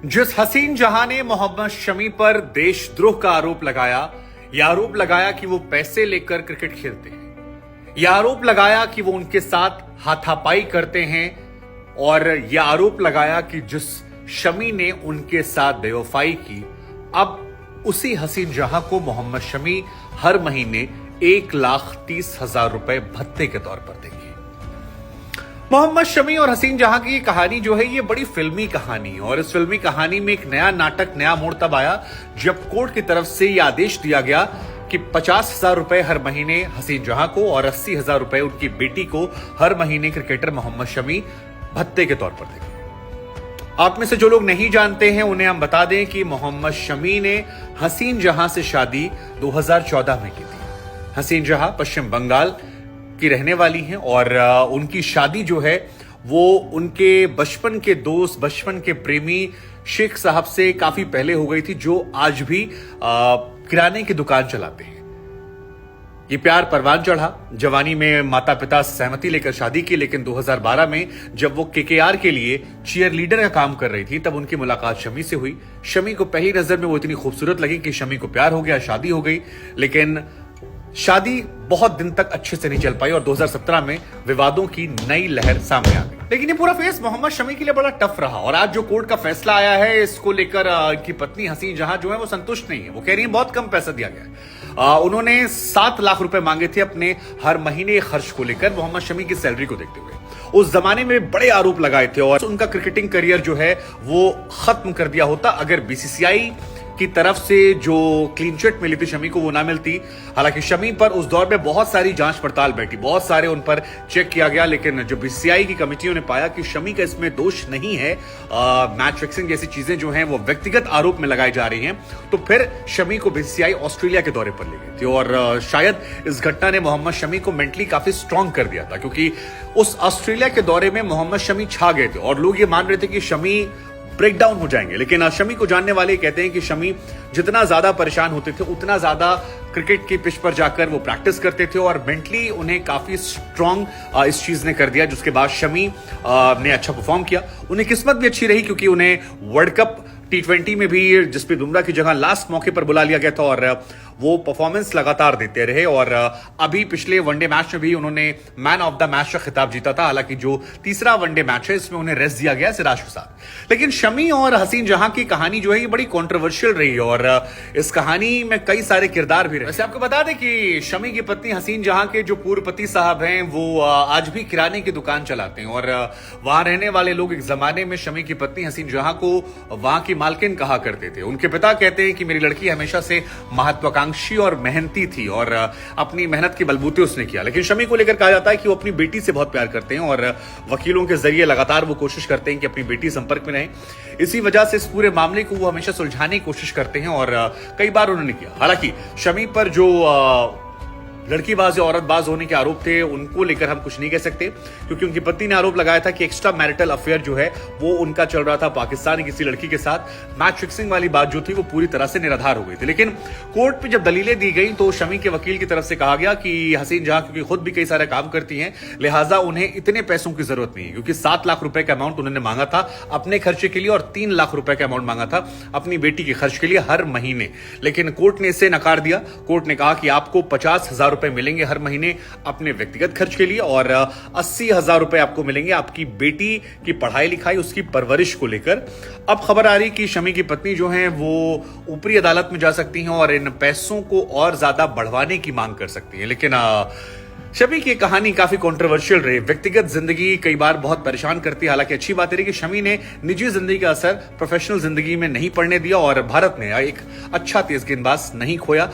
जिस हसीन जहां ने मोहम्मद शमी पर देशद्रोह का आरोप लगाया, यह आरोप लगाया कि वो पैसे लेकर क्रिकेट खेलते हैं, यह आरोप लगाया कि वो उनके साथ हाथापाई करते हैं और यह आरोप लगाया कि जिस शमी ने उनके साथ बेवफाई की, अब उसी हसीन जहां को मोहम्मद शमी हर महीने 1,30,000 रुपए भत्ते के तौर पर देंगे। मोहम्मद शमी और हसीन जहां की कहानी जो है ये बड़ी फिल्मी कहानी है और इस फिल्मी कहानी में एक नया नाटक, नया मोड़ तब आया जब कोर्ट की तरफ से यह आदेश दिया गया कि 50,000 रुपए हर महीने हसीन जहां को और 80,000 रुपए उनकी बेटी को हर महीने क्रिकेटर मोहम्मद शमी भत्ते के तौर पर देंगे। आप में से जो लोग नहीं जानते हैं उन्हें हम बता दें कि मोहम्मद शमी ने हसीन जहां से शादी 2014 में की थी। हसीन जहां पश्चिम बंगाल की रहने वाली हैं और उनकी शादी जो है वो उनके बचपन के दोस्त, बचपन के प्रेमी शेख साहब से काफी पहले हो गई थी, जो आज भी किराने की दुकान चलाते हैं। ये प्यार परवान चढ़ा, जवानी में माता पिता सहमति लेकर शादी की, लेकिन 2012 में जब वो केकेआर के लिए चीयर लीडर का काम कर रही थी तब उनकी मुलाकात शमी से हुई। शमी को पहली नजर में वो इतनी खूबसूरत लगी कि शमी को प्यार हो गया, शादी हो गई। लेकिन शादी बहुत दिन तक अच्छे से नहीं चल पाई और 2017 में विवादों की नई लहर सामने आ गई। लेकिन ये पूरा फेस मोहम्मद शमी के लिए बड़ा टफ रहा और आज जो कोर्ट का फैसला आया है इसको लेकर इनकी पत्नी हसीन जहां जो है वो संतुष्ट नहीं है। वो कह रही है बहुत कम पैसा दिया गया। उन्होंने 7 लाख रुपए मांगे थे अपने हर महीने खर्च को लेकर मोहम्मद शमी की सैलरी को देखते हुए। उस जमाने में बड़े आरोप लगाए थे और उनका क्रिकेटिंग करियर जो है वो खत्म कर दिया होता अगर बीसीसीआई की तरफ से जो क्लीन चिट मिली थी शमी को वो ना मिलती। हालांकि शमी पर उस दौर में बहुत सारी जांच पड़ताल बैठी, बहुत सारे उन पर चेक किया गया, लेकिन जो बीसीसीआई की कमेटियों ने पाया कि शमी का इसमें दोष नहीं है, मैच फिक्सिंग जैसी चीजें जो हैं वो व्यक्तिगत आरोप में लगाई जा रही हैं, तो फिर शमी को बीसीसीआई ऑस्ट्रेलिया के दौरे पर ले गई थी और शायद इस घटना ने मोहम्मद शमी को मेंटली काफी स्ट्रांग कर दिया था, क्योंकि उस ऑस्ट्रेलिया के दौरे में मोहम्मद शमी छा गए थे और लोग ये मान रहे थे कि शमी ब्रेक डाउन हो जाएंगे। लेकिन शमी को जानने वाले कहते हैं कि शमी जितना ज्यादा परेशान होते थे उतना ज्यादा क्रिकेट की पिच पर जाकर वो प्रैक्टिस करते थे और मेंटली उन्हें काफी स्ट्रांग इस चीज ने कर दिया, जिसके बाद शमी ने अच्छा परफॉर्म किया। उन्हें किस्मत भी अच्छी रही क्योंकि उन्हें वर्ल्ड कप T20 में भी जसप्रीत बुमराह की जगह लास्ट मौके पर बुला लिया गया था और वो परफॉर्मेंस लगातार देते रहे और अभी पिछले वनडे मैच में भी उन्होंने मैन ऑफ द मैच का खिताब जीता था। हालांकि जो तीसरा वनडे मैच है इसमें उन्हें रेस्ट दिया गया सिराज के साथ। लेकिन शमी और हसीन जहां की कहानी जो है ये बड़ी कंट्रोवर्शियल रही है और इस कहानी में कई सारे किरदार भी रहे। वैसे आपको बता दें कि शमी की पत्नी हसीन जहां के जो पूर्व पति साहब हैं वो आज भी किराने की दुकान चलाते हैं और वहां रहने वाले लोग एक जमाने में शमी की पत्नी हसीन जहां को वहां की मालकिन कहा करते थे। उनके पिता कहते हैं कि मेरी लड़की हमेशा से महत्वाकांक्षी और मेहनती थी और अपनी मेहनत के बलबूते उसने किया। लेकिन शमी को लेकर कहा जाता है कि वो अपनी बेटी से बहुत प्यार करते हैं और वकीलों के जरिए लगातार वो कोशिश करते हैं कि अपनी बेटी संपर्क में रहे। इसी वजह से इस पूरे मामले को वो हमेशा सुलझाने की कोशिश करते हैं और कई बार उन्होंने किया। हालांकि शमी पर जो लड़कीबाज या औरतबाज होने के आरोप थे उनको लेकर हम कुछ नहीं कह सकते, क्योंकि उनकी पत्नी ने आरोप लगाया था कि एक्स्ट्रा मैरिटल अफेयर जो है वो उनका चल रहा था पाकिस्तान की किसी लड़की के साथ। मैच फिक्सिंग वाली बात जो थी वो पूरी तरह से निराधार हो गई थी। लेकिन कोर्ट पे जब दलीलें दी गई तो शमी के वकील की तरफ से कहा गया कि हसीन जहां क्योंकि खुद भी कई सारे काम करती हैं, लिहाजा उन्हें इतने पैसों की जरूरत नहीं है, क्योंकि 7 लाख रुपए का अमाउंट उन्होंने मांगा था अपने खर्चे के लिए और 3 लाख रुपए का अमाउंट मांगा था अपनी बेटी के खर्च के लिए हर महीने। लेकिन कोर्ट ने इसे नकार दिया। कोर्ट ने कहा कि आपको 50,000 रुपए मिलेंगे हर महीने अपने व्यक्तिगत खर्च के लिए और 80,000 रुपए आपको मिलेंगे आपकी बेटी की पढ़ाई लिखाई, उसकी परवरिश को लेकर। अब खबर आ रही कि शमी की पत्नी जो है वो ऊपरी अदालत में जा सकती हैं और इन पैसों को और ज्यादा बढ़वाने की मांग कर सकती हैं। लेकिन शमी की कहानी काफी कंट्रोवर्शियल रही। व्यक्तिगत जिंदगी कई बार बहुत परेशान करती है। हालांकि अच्छी बात है कि शमी ने निजी जिंदगी का असर प्रोफेशनल जिंदगी में नहीं पड़ने दिया और भारत ने एक अच्छा तेज गेंदबाज नहीं खोया।